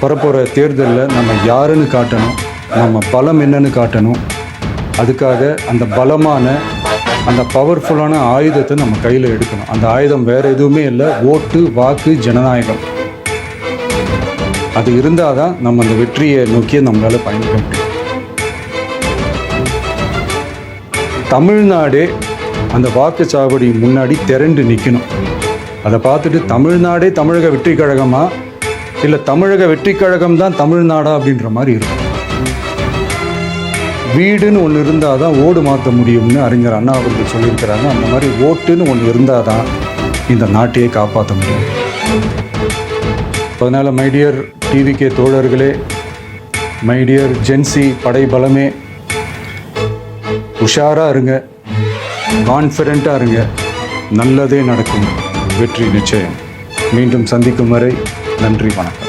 வரப்போகிற தேர்தலில் நம்ம யாருன்னு காட்டணும், நம்ம பலம் என்னன்னு காட்டணும். அதுக்காக அந்த பலமான அந்த பவர்ஃபுல்லான ஆயுதத்தை நம்ம கையில் எடுக்கணும். அந்த ஆயுதம் வேறு எதுவுமே இல்லை, ஓட்டு, வாக்கு, ஜனநாயகம். அது இருந்தால் தான் நம்ம அந்த வெற்றியை நோக்கி நம்மளால் பயணிக்க முடியும். தமிழ்நாடே அந்த வாக்குச்சாவடி முன்னாடி திரண்டு நிற்கணும். அதை பார்த்துட்டு தமிழ்நாடே தமிழக வெற்றி கழகமா இல்லை தமிழக வெற்றி கழகம் தான் தமிழ்நாடா அப்படின்ற மாதிரி இருக்கும். வீடுன்னு ஒன்று இருந்தால் தான் ஓடு மாற்ற முடியும்னு அறிஞர் அண்ணா அவர்கள் சொல்லியிருக்கிறாங்க. அந்த மாதிரி ஓட்டுன்னு ஒன்று இருந்தால் தான் இந்த நாட்டையே காப்பாற்ற முடியும். அதனால் மைடியர் டிவிகே தோழர்களே, மைடியர் ஜென்சி படைபலமே, உஷாராக இருங்க, கான்ஃபிடெண்ட்டாக இருங்க, நல்லதே நடக்கும், வெற்றி நிச்சயம். மீண்டும் சந்திக்கும் வரை நன்றி, வணக்கம்.